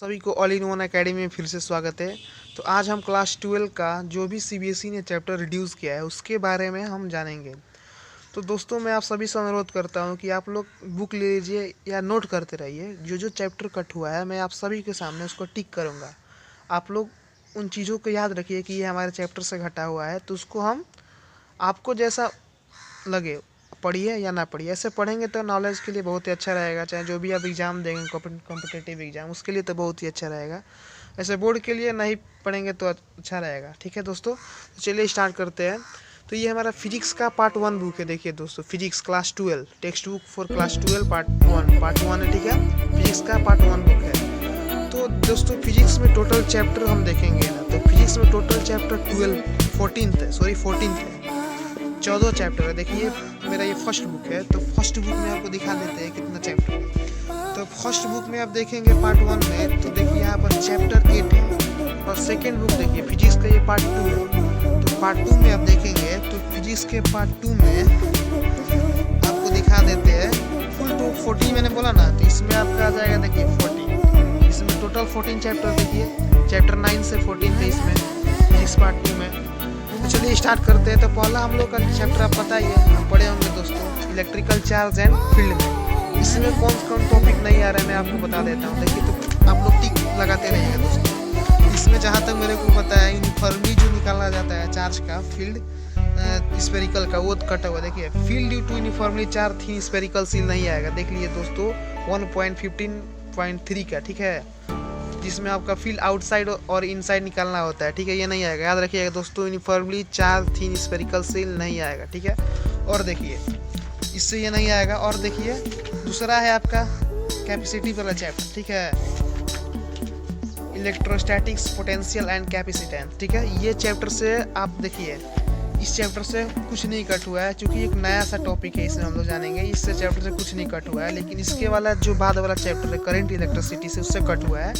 सभी को all in one academy में फिर से स्वागत है। तो आज हम क्लास 12 का जो भी सीबीएसई ने चैप्टर रिड्यूस किया है उसके बारे में हम जानेंगे। तो दोस्तों, मैं आप सभी से अनुरोध करता हूं कि आप लोग बुक ले लीजिए या नोट करते रहिए। जो जो चैप्टर कट हुआ है मैं आप सभी के सामने उसको टिक करूँगा। आप लोग उन चीज़ों को याद रखिए कि ये हमारे चैप्टर से घटा हुआ है, तो उसको हम आपको जैसा लगे पढ़िए या ना पढ़िए। ऐसे पढ़ेंगे तो नॉलेज के लिए बहुत ही अच्छा रहेगा। चाहे जो भी आप एग्ज़ाम देंगे कॉम्पिटिटिव एग्ज़ाम, उसके लिए तो बहुत ही अच्छा रहेगा। ऐसे बोर्ड के लिए नहीं पढ़ेंगे तो अच्छा रहेगा। ठीक है दोस्तों, तो चलिए स्टार्ट करते हैं। तो ये हमारा फिजिक्स का पार्ट 1 बुक है। देखिए दोस्तों, physics class 12 text book for class 12 part 1 है। ठीक है, फिजिक्स का पार्ट 1 बुक है। तो दोस्तों, फिजिक्स में टोटल चैप्टर हम देखेंगे ना, तो फिजिक्स में टोटल चैप्टर 14th है। 14 चैप्टर है। देखिए मेरा ये फर्स्ट बुक है, तो फर्स्ट बुक में आपको दिखा देते हैं कितना चैप्टर है। तो फर्स्ट बुक में आप देखेंगे पार्ट 1 में, तो देखिए यहाँ पर चैप्टर 8 है। और सेकेंड बुक देखिए फिजिक्स का, ये पार्ट 2 है। तो पार्ट 2 में आप देखेंगे तो फिजिक्स के पार्ट 2 में आपको दिखा देते हैं फुल टू 14 मैंने बोला ना, तो इसमें आपका आ जाएगा देखिए 14। इसमें टोटल 14 चैप्टर देखिए, चैप्टर 9 से 14 थे इसमें फिजिक्स पार्ट 2 में। तो चलिए स्टार्ट करते हैं। तो पहला हम लोग का चैप्टर आप पता ही है, हम पढ़े होंगे दोस्तों, इलेक्ट्रिकल चार्ज एंड फील्ड में। इसमें कौन कौन टॉपिक नहीं आ रहा है मैं आपको बता देता हूँ। देखिए तो आप लोग टिक लगाते रहिएगा दोस्तों। इसमें जहाँ तक मेरे को पता है, यूनिफॉर्मली जो निकाला जाता है चार्ज का फील्ड स्फेरिकल का, वो कटा हुआ देखिए। Field due to uniformly charge थी स्फेरिकल सील नहीं आएगा। देख लीजिए दोस्तों 1.15.3 का, ठीक है, जिसमें आपका फील्ड आउटसाइड और इनसाइड निकालना होता है। ठीक है, ये नहीं आएगा, याद रखिएगा दोस्तों। यूनिफॉर्मली चार्ज थीन स्फेरिकल सेल नहीं आएगा। ठीक है, और देखिए इससे ये नहीं आएगा। और देखिए दूसरा है आपका कैपेसिटी वाला चैप्टर। ठीक है, इलेक्ट्रोस्टैटिक्स पोटेंशियल एंड कैपेसिटेंस। ठीक है, ये चैप्टर से आप देखिए, इस चैप्टर से कुछ नहीं कट हुआ है, क्योंकि एक नया सा टॉपिक है, इसमें हम लोग जानेंगे। इससे चैप्टर से कुछ नहीं कट हुआ है, लेकिन इसके वाला जो बाद वाला चैप्टर है करंट इलेक्ट्रिसिटी से, उससे कट हुआ है।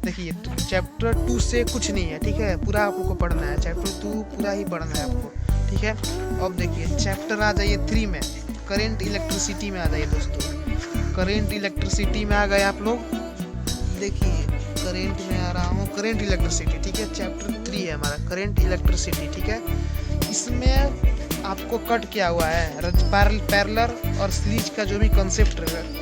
देखिए चैप्टर 2 से कुछ नहीं है। ठीक है, पूरा आपको पढ़ना है, चैप्टर 2 पूरा ही पढ़ना है आपको। ठीक है, अब देखिए चैप्टर आ जाइए 3 में, करेंट इलेक्ट्रिसिटी में आ जाइए दोस्तों। करेंट इलेक्ट्रिसिटी में आ गए आप लोग। देखिए करेंट में आ रहा हूँ, करेंट इलेक्ट्रिसिटी। ठीक है, चैप्टर 3 है हमारा करेंट इलेक्ट्रिसिटी। ठीक है, इसमें आपको कट किया हुआ है पैरेलल और सीरीज का जो भी कॉन्सेप्ट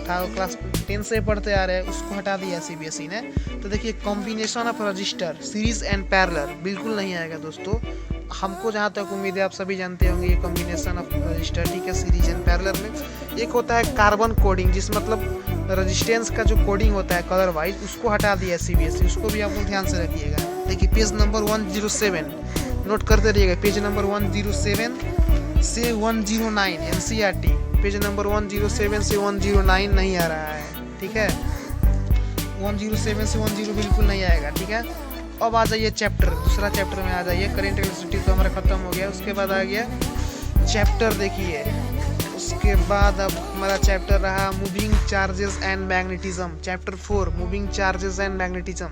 था, वो क्लास 10 से पढ़ते आ रहे हैं, उसको हटा दिया सीबीएसई ने। तो देखिए combination of register series and parallel बिल्कुल नहीं आएगा दोस्तों। हमको जहाँ तक उम्मीद है आप सभी जानते होंगे ये कॉम्बिनेशन ऑफ रजिस्टर, ठीक है, सीरीज एंड पैरेलल में एक होता है कार्बन कोडिंग, जिस मतलब रजिस्टेंस का जो कोडिंग होता है कलर वाइज, उसको हटा दिया है सीबीएसई। उसको भी आप लोग ध्यान से रखिएगा। देखिए पेज नंबर 107 नोट करते रहिएगा, पेज नंबर 107 से 109 एनसीईआरटी, पेज नंबर 107 से 109 नहीं आ रहा है। ठीक है, 107 से 10 बिल्कुल नहीं आएगा। ठीक है, अब आ जाइए चैप्टर, दूसरा चैप्टर में आ जाइए। करेंट इलेक्ट्रिसिटी तो हमारा खत्म हो गया। उसके बाद आ गया चैप्टर देखिए, उसके बाद अब हमारा चैप्टर रहा moving charges and magnetism, chapter 4 moving charges and magnetism.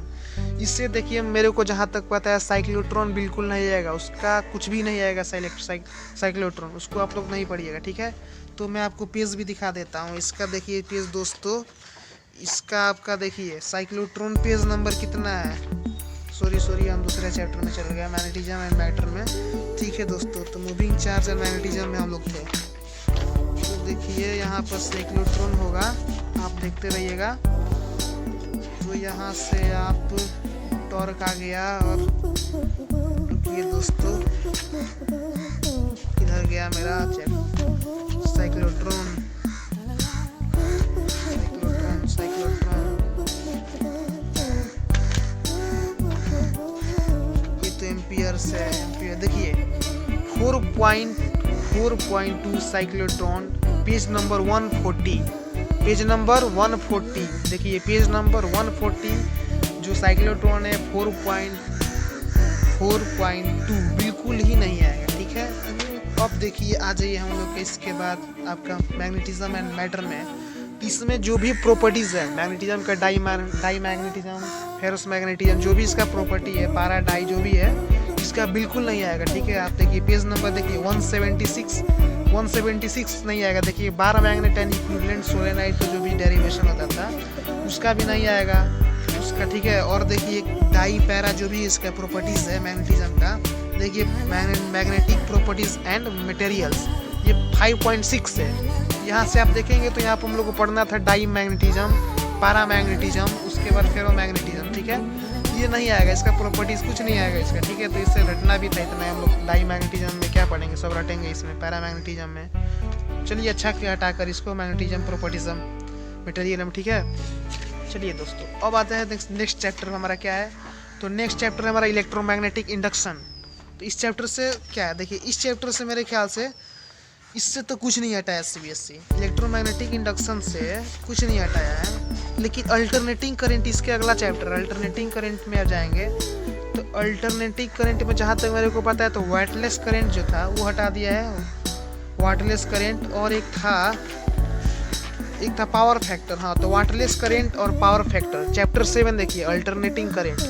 इससे देखिए मेरे को जहाँ तक पता है साइक्लोट्रॉन बिल्कुल नहीं आएगा, उसका कुछ भी नहीं आएगा साइक्लोट्रॉन, उसको आप लोग नहीं पढ़िएगा। ठीक है, तो मैं आपको पेज भी दिखा देता हूँ इसका। देखिए पेज दोस्तों, इसका आपका देखिए साइक्लोट्रॉन पेज नंबर कितना है। सॉरी हम दूसरे चैप्टर में चल गए, मैग्नेटिज्म एंड मैटर में। ठीक है दोस्तों, तो मूविंग चार्ज एंड मैग्नेटिज्म में हम लोग थे। तो देखिए यहाँ पर साइक्लोट्रॉन होगा, आप देखते रहिएगा। तो यहाँ से आप टॉर्क आ गया, और रुकिए दोस्तों, किधर गया मेरा साइक्लोट्रॉन। ये तो एम्पियर से एम्पियर। देखिए 4.2 cyclotron, page number 140, page number 140। देखिए पेज नंबर 140 जो साइक्लोट्रॉन है 4.2 बिल्कुल ही नहीं आएगा। ठीक है, अब देखिए आ जाइए हम लोग इसके बाद आपका मैग्नेटिज्म एंड मैटर में। इसमें जो भी प्रॉपर्टीज़ है मैग्नेटिज्म का, डाई मैग्नेटिज्म, फेरस मैग्नेटिज्म, जो भी इसका प्रॉपर्टी है, पारा डाई जो भी है, इसका बिल्कुल नहीं आएगा। ठीक है, आप देखिए पेज नंबर देखिए 176 नहीं आएगा। देखिए 12 मैग्नेट एंड इक्विवेलेंट सोलेनाइड का जो भी डेरिवेशन होता था उसका भी नहीं आएगा। उसका, ठीक है। और देखिए डाई पैरा जो भी इसका प्रॉपर्टीज है मैग्नेटिज्म का, देखिए मैग्नेटिक प्रॉपर्टीज एंड मटेरियल्स, ये 5.6 है। यहाँ से आप देखेंगे तो यहाँ पर हम लोग को पढ़ना था डाई मैग्नेटिज्म, पैरामैग्नेटिज्म, उसके बाद फेरोमैग्नेटिज्म, ठीक है। ये नहीं आएगा, इसका प्रॉपर्टीज कुछ नहीं आएगा इसका, ठीक है। तो इससे रटना भी था इतना, हम लोग डाई मैग्नेटिज्म में क्या पढ़ेंगे, सब रटेंगे इसमें पैरामैग्नेटिज्म में। चलिए अच्छा क्या हटाकर इसको मैग्नेटिज्म प्रोपर्टिज्म मटेरियलिज्म, ठीक है। चलिए दोस्तों अब आते हैं नेक्स्ट चैप्टर हमारा क्या है। तो नेक्स्ट चैप्टर है हमारा इलेक्ट्रोमैग्नेटिक इंडक्शन। तो इस चैप्टर से क्या है, देखिए इस चैप्टर से मेरे ख्याल से इससे तो कुछ नहीं हटाया सीबीएसई, इलेक्ट्रोमैग्नेटिक इंडक्शन से कुछ नहीं हटाया है। लेकिन अल्टरनेटिंग करंट इसके अगला चैप्टर अल्टरनेटिंग करंट में आ जाएंगे। तो अल्टरनेटिंग करंट में जहाँ तक मेरे को पता है तो वाटलेस करंट जो था वो हटा दिया है, वाटलेस करंट। और एक था पावर फैक्टर। हाँ, तो वाटलेस करंट और पावर फैक्टर चैप्टर 7 देखिए अल्टरनेटिंग करंट,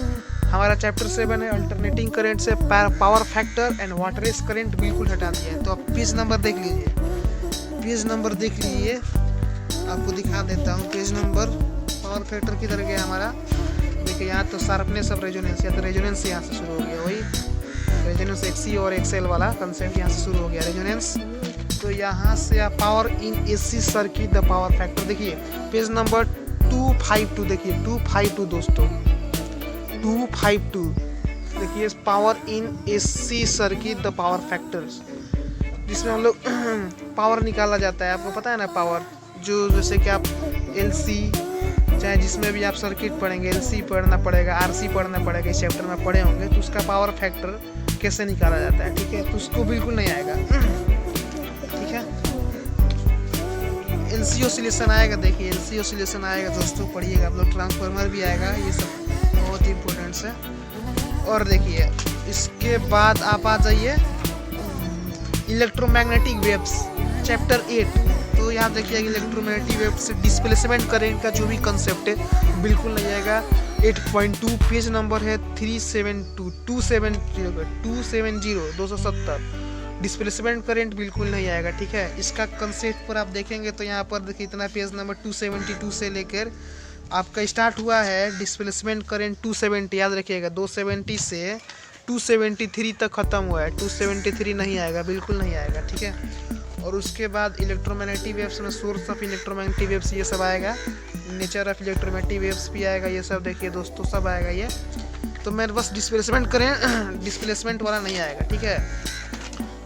हमारा चैप्टर 7 है। अल्टरनेटिंग करंट से power factor and wattless current बिल्कुल हटा दिया है। तो आप पेज नंबर देख लीजिए, पेज नंबर देख लीजिए, आपको दिखा देता हूँ पेज नंबर। पावर फैक्टर किधर गया हमारा, देखिए यहाँ तो शार्पनेस ऑफ रेजोनेंस, या तो रेजोनेंस यहाँ से शुरू हो गया, वही रेजोनेंस एक्सी और एक्सएल वाला कंसेप्ट यहाँ से शुरू हो गया रेजोनेंस। तो यहाँ से आप power in AC circuit the power factor देखिए पेज नंबर 252, देखिए 252 दोस्तों 252 देखिए power in AC circuit the power factors, जिसमें हम लोग पावर निकाला जाता है। आपको पता है ना पावर, जो जैसे कि आप एलसी चाहे जिसमें भी आप सर्किट पढ़ेंगे, एलसी पढ़ना पड़ेगा, आरसी पढ़ना पड़ेगा, इस चैप्टर में पढ़े होंगे। तो उसका पावर फैक्टर कैसे निकाला जाता है, ठीक है। तो उसको बिल्कुल नहीं आएगा, ठीक है। एलसी ऑसिलेशन आएगा, देखिए एलसी ऑसिलेशन आएगा दोस्तों, पढ़िएगा आप लोग। ट्रांसफार्मर भी आएगा, ये सब बहुत ही इंपॉर्टेंट है। और देखिए इसके बाद आप आ जाइए इलेक्ट्रोमैग्नेटिक वेव्स चैप्टर 8। तो यहाँ देखिए इलेक्ट्रोमैग्नेटिक वेव्स से डिस्प्लेसमेंट करंट का जो भी कंसेप्ट है बिल्कुल नहीं आएगा। 8.2 पेज नंबर है 270 डिस्प्लेसमेंट करंट बिल्कुल नहीं आएगा, ठीक है। इसका कंसेप्ट पर आप देखेंगे तो यहाँ पर देखिए इतना पेज नंबर 272 से लेकर आपका स्टार्ट हुआ है डिस्प्लेसमेंट करंट 270, याद रखिएगा 270 से 273 तक ख़त्म हुआ है। 273 नहीं आएगा, बिल्कुल नहीं आएगा, ठीक है। और उसके बाद इलेक्ट्रोमैग्नेटिक वेव्स में सोर्स ऑफ इलेक्ट्रोमैग्नेटिक वेव्स ये सब आएगा, नेचर ऑफ इलेक्ट्रोमैग्नेटिक वेव्स भी आएगा, ये सब देखिए दोस्तों सब आएगा ये। तो मैं बस डिस्प्लेसमेंट करें डिस्प्लेसमेंट वाला नहीं आएगा, ठीक है।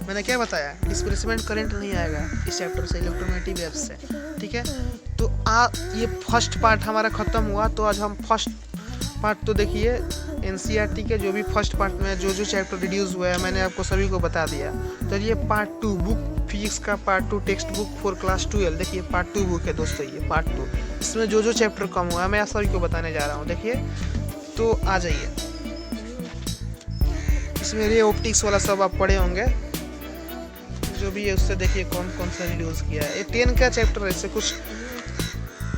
मैंने क्या बताया, डिस्प्लेसमेंट करंट नहीं आएगा इस चैप्टर से इलेक्ट्रोमैग्नेटिक वेव्स से, ठीक है। तो ये फर्स्ट पार्ट हमारा ख़त्म हुआ। तो आज हम फर्स्ट पार्ट तो देखिए एनसीईआरटी के जो भी फर्स्ट पार्ट में जो चैप्टर रिड्यूस हुआ है मैंने आपको सभी को बता दिया। तो ये पार्ट 2 बुक फिजिक्स का part 2 text book for class 12, देखिए पार्ट 2 बुक है दोस्तों, ये पार्ट 2। इसमें जो चैप्टर कम हुआ है मैं सभी को बताने जा रहा हूँ, देखिए। तो आ जाइए, इसमें रे ऑप्टिक्स वाला सब आप पढ़े होंगे, जो भी है उससे देखिए कौन कौन सा रिड्यूस किया है। ये 10 का चैप्टर है, इससे कुछ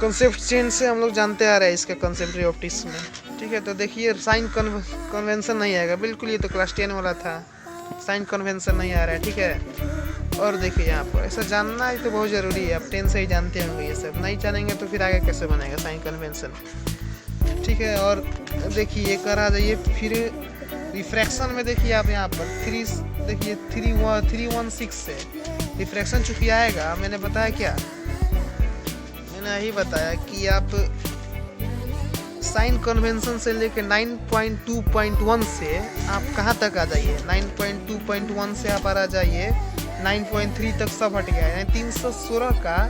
कंसेप्ट चेंज से हम लोग जानते आ रहे हैं इसका कंसेप्ट रे ऑप्टिक्स में, ठीक है। तो देखिए साइन कन्वेंशन नहीं आएगा बिल्कुल, ये तो क्लास 10 वाला था, साइन कन्वेंशन नहीं आ रहा है, ठीक है। और देखिए यहाँ पर ऐसा जानना ही तो बहुत ज़रूरी है, आप 10 से ही जानते होंगे, ये सब नहीं जानेंगे तो फिर आगे कैसे बनेगा साइन कन्वेंशन, ठीक है। और देखिए ये करा जाइए, फिर रिफ्रैक्शन में देखिए आप यहाँ पर 316 से रिफ्रैक्शन चूँकि आएगा, मैंने बताया क्या, मैंने यही बताया कि आप साइन कन्वेंशन से लेकर 9.2.1 से आप कहाँ तक आ जाइए, 9.2.1 से आप आ जाइए 9.3 तक सब हट गया है, 316 का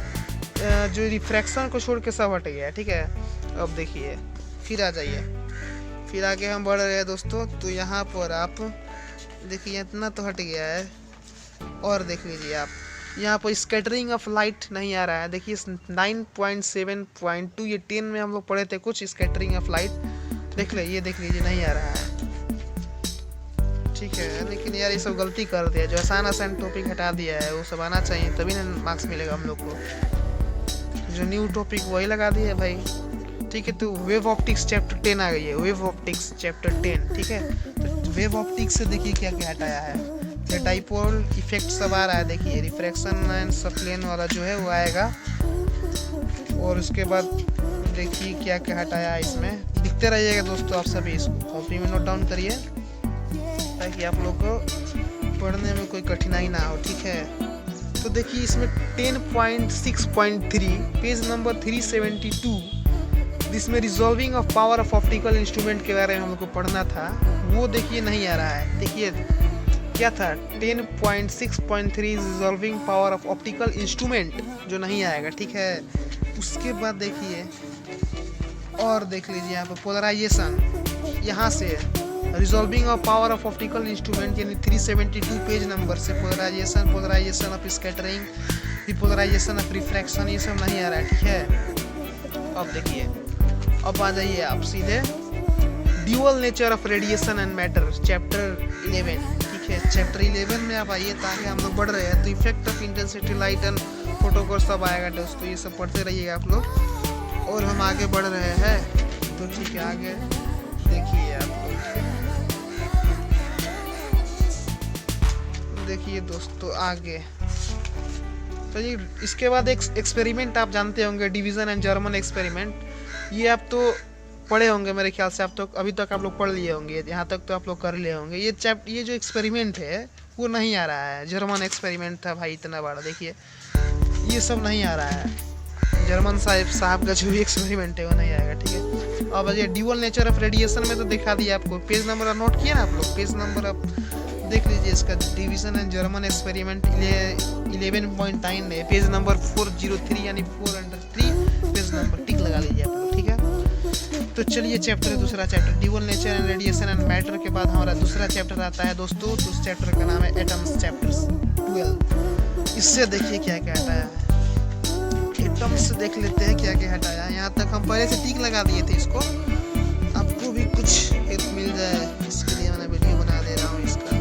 जो रिफ्रैक्शन को छोड़ के सब हट गया है, ठीक है। अब देखिए फिर आ जाइए, फिर आगे हम बढ़ रहे हैं दोस्तों। तो यहाँ पर आप देखिए इतना तो हट गया है। और देख लीजिए आप यहाँ पर स्कैटरिंग ऑफ लाइट नहीं आ रहा है, देखिए 9.7.2 ये 10 में हम लोग पढ़े थे कुछ स्कैटरिंग ऑफ लाइट, देख ले, ये देख लीजिए नहीं आ रहा है, ठीक है। लेकिन यार ये सब गलती कर दिया, जो आसान टॉपिक हटा दिया है वो सब आना चाहिए, तभी ना मार्क्स मिलेगा हम लोग को। जो न्यू टॉपिक वही लगा दिया है भाई, ठीक है। तो वेव ऑप्टिक्स चैप्टर 10 आ गई है, वेव ऑप्टिक्स चैप्टर 10, ठीक है। तो वेव ऑप्टिक्स से देखिए क्या क्या हटाया है, डाइपोल इफेक्ट सब आ रहा है, देखिए रिफ्रैक्शन एंड सप्लेन वाला जो है वो आएगा। और उसके बाद देखिए क्या क्या हटाया है इसमें, लिखते रहिएगा दोस्तों आप सभी, इसको कॉपी में नोट डाउन करिए ताकि आप लोग को पढ़ने में कोई कठिनाई ना हो, ठीक है। तो देखिए इसमें 10.6.3 पेज नंबर 372, जिसमें resolving of power of optical instrument के बारे में हमको पढ़ना था, वो देखिए नहीं आ रहा है। देखिए क्या था, 10.6.3 resolving power of optical instrument, जो नहीं आएगा, ठीक है। उसके बाद देखिए और देख लीजिए यहाँ पर पोलराइजेशन, यहाँ से resolving of power of optical instrument यानी 372 पेज नंबर से polarisation of scattering, polarisation of refraction, ये सब नहीं आ रहा है, ठीक है। अब देखिए, अब आ जाइए आप सीधे dual nature of radiation and matter chapter 11, ठीक है। चैप्टर 11 में आप आइए, ताकि हम लोग बढ़ रहे हैं तो effect of intensity light and फोटोकोर सब आएगा दोस्तों, ये सब पढ़ते रहिएगा आप लोग। और हम आगे बढ़ रहे हैं तो ठीक है, आगे देखिए आप लोग, देखिए दोस्तों आगे। तो ये इसके बाद एक एक्सपेरिमेंट आप जानते होंगे, डिवीजन एंड जर्मन एक्सपेरिमेंट, ये आप तो पढ़े होंगे मेरे ख्याल से, आप तो अभी तक आप लोग पढ़ लिए होंगे, यहाँ तक तो आप लोग कर लिए होंगे। ये जो एक्सपेरिमेंट है वो नहीं आ रहा है, जर्मन एक्सपेरिमेंट था भाई इतना बड़ा, देखिए ये सब नहीं आ रहा है, जर्मन साहब का जो भी एक्सपेरिमेंट है वो नहीं आएगा, ठीक है। अब ये ड्यूअल नेचर ऑफ रेडिएशन में तो दिखा दिया आपको, पेज नंबर नोट किया ना आप लोग, पेज नंबर आप देख लीजिए इसका, डिवीजन एंड जर्मन एक्सपेरिमेंट 11.9 है, पेज नंबर 403 यानी 403 पेज नंबर टिक लगा लीजिए आप लोग, ठीक है। तो चलिए चैप्टर दूसरा chapter dual nature and radiation and matter के बाद हमारा दूसरा चैप्टर आता है दोस्तों, तो उस चैप्टर का नाम है एटम्स, चैप्टर 12। इससे देखिए क्या क्या हटाया है, एटम्स से देख लेते हैं क्या क्या हटाया है। यहाँ तक हम पहले से टिक लगा दिए थे इसको, आपको भी कुछ हेल्प मिल जाए इसके लिए मैंने वीडियो बना दे रहा हूँ इसका।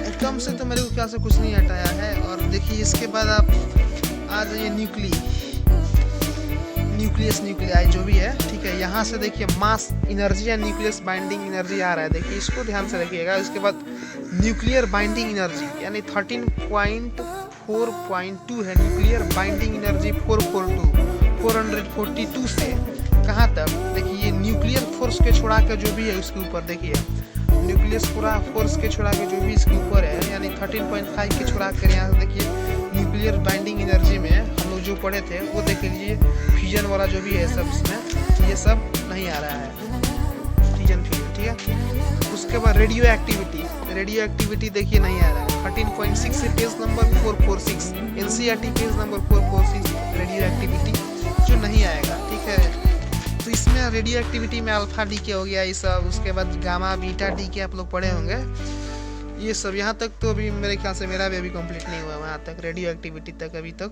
एटम से तो मेरे को ख्याल से कुछ नहीं हटाया है। और देखिए इसके बाद आप आ जाइए न्यूक्लियाई जो भी है, ठीक है। यहाँ से देखिए मास एनर्जी या न्यूक्लियस बाइंडिंग एनर्जी आ रहा है, देखिए इसको ध्यान से रखिएगा। इसके बाद न्यूक्लियर बाइंडिंग एनर्जी यानी 13.4.2 है, न्यूक्लियर बाइंडिंग एनर्जी 442 से कहाँ तक, देखिए ये न्यूक्लियर फोर्स के छोड़ा के जो भी है उसके ऊपर, देखिए न्यूक्लियस पूरा फोर्स के छोड़ा के जो भी इसके ऊपर है, यानी 13.5 के छोड़ा कर यहाँ से देखिए न्यूक्लियर बाइंडिंग एनर्जी में हम लोग जो पढ़े थे वो देख लीजिए, फ्यूजन वाला जो भी है सब इसमें, ये सब नहीं आ रहा है, फ्यूजन, ठीक है। उसके बाद रेडियो एक्टिविटी देखिए नहीं आ रहा है, 13.6 से page number 446, NCERT page number 446 radio activity जो नहीं आएगा, ठीक है। तो इसमें रेडियो एक्टिविटी में अल्फा डी के हो गया ये सब, उसके बाद गामा बीटा डी के आप लोग पढ़े होंगे ये सब। यहाँ तक तो अभी मेरे ख्याल से मेरा भी अभी कंप्लीट नहीं हुआ वहाँ तक, रेडियो एक्टिविटी तक अभी तक,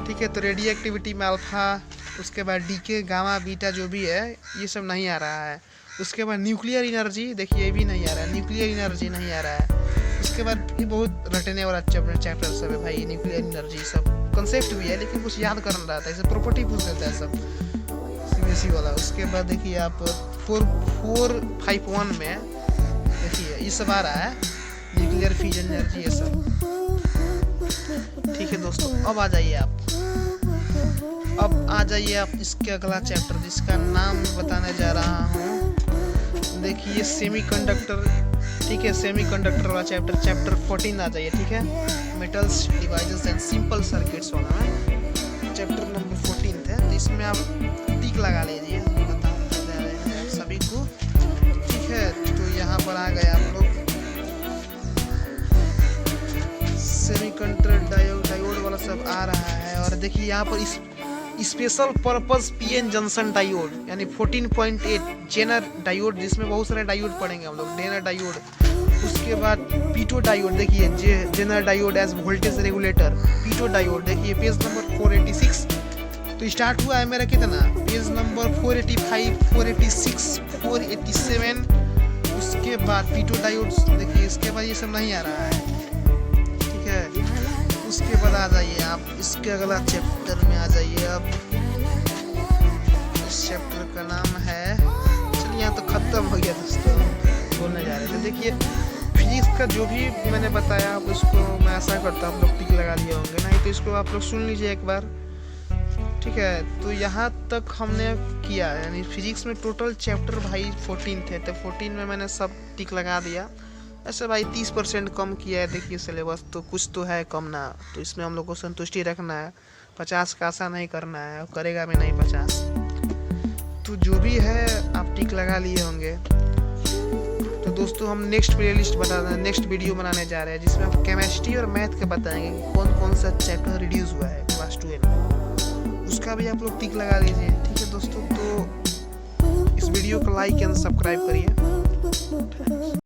ठीक है। तो रेडियो एक्टिविटी में अल्फा, उसके बाद डी के, गामा बीटा जो भी है ये सब नहीं आ रहा है। उसके बाद न्यूक्लियर एनर्जी देखिए ये भी नहीं आ रहा है, न्यूक्लियर एनर्जी नहीं आ रहा है। उसके बाद ये बहुत रटने वाला चैप्टर सब है भाई, न्यूक्लियर एनर्जी सब कंसेप्ट भी है लेकिन कुछ याद करना रहता है, इसे प्रॉपर्टी पूछ देता है सब सीबीएसई वाला। उसके बाद देखिए आप 451 में देखिए ये सब आ रहा है, न्यूक्लियर फ्यूजन एनर्जी ये सब, ठीक है दोस्तों। अब आ जाइए आप इसके अगला चैप्टर जिसका नाम बताने जा रहा हूँ, देखिए सेमीकंडक्टर, ठीक है। सेमीकंडक्टर वाला चैप्टर 14 आ जाइए, ठीक है। Metals, devices and simple circuits वाला है चैप्टर नंबर 14 है। तो इसमें आप टिक लगा लीजिए, बता रहे हैं सभी को, ठीक है। तो यहाँ पर आ गए आप लोग सेमीकंडक्टर डायोड वाला सब आ रहा है। और देखिए यहाँ पर special purpose PN junction diode यानी 14.8 जेनर डायोड, जिसमें बहुत सारे डायोड पढ़ेंगे हम लोग, जेनर डायोड। उसके बाद पीटो डायोड, देखिए Zener diode as voltage regulator, पीटो डायोड देखिए पेज नंबर 486। तो स्टार्ट हुआ है मेरा कितना, पेज नंबर 485, 486, 487। उसके बाद पीटो डायोड देखिए, इसके बाद ये सब नहीं आ रहा है, ठीक है। उसके बाद आ जाइए आप इसके अगला चैप्टर में आ जाइए। अब इस चैप्टर का नाम है, चलिए यहाँ तो खत्म हो गया दोस्तों, बोलने जा रहे थे। देखिए फिजिक्स का जो भी मैंने बताया आप उसको, मैं आशा करता हूँ आप लोग टिक लगा लिए होंगे, नहीं तो इसको आप लोग सुन लीजिए एक बार। ठीक है, तो यहाँ तक हमने किया, यानी फिजिक्स में टोटल चैप्टर भाई 14 थे, तो 14 में मैंने सब टिक लगा दिया। ऐसे भाई 30% कम किया है, देखिए सिलेबस तो कुछ तो है कम ना, तो इसमें हम लोग को संतुष्टि रखना है। 50 का आशा नहीं करना है, करेगा भी नहीं 50। तो जो भी है आप टिक लगा लिए होंगे। तो दोस्तों हम नेक्स्ट प्लेलिस्ट नेक्स्ट वीडियो बनाने जा रहे हैं, जिसमें हम केमिस्ट्री और मैथ के बताएंगे कि कौन कौन सा चैप्टर रिड्यूस हुआ है क्लास 12 में, उसका भी आप लोग टिक लगा लीजिए। ठीक है दोस्तों, तो इस वीडियो को लाइक एंड सब्सक्राइब करिए।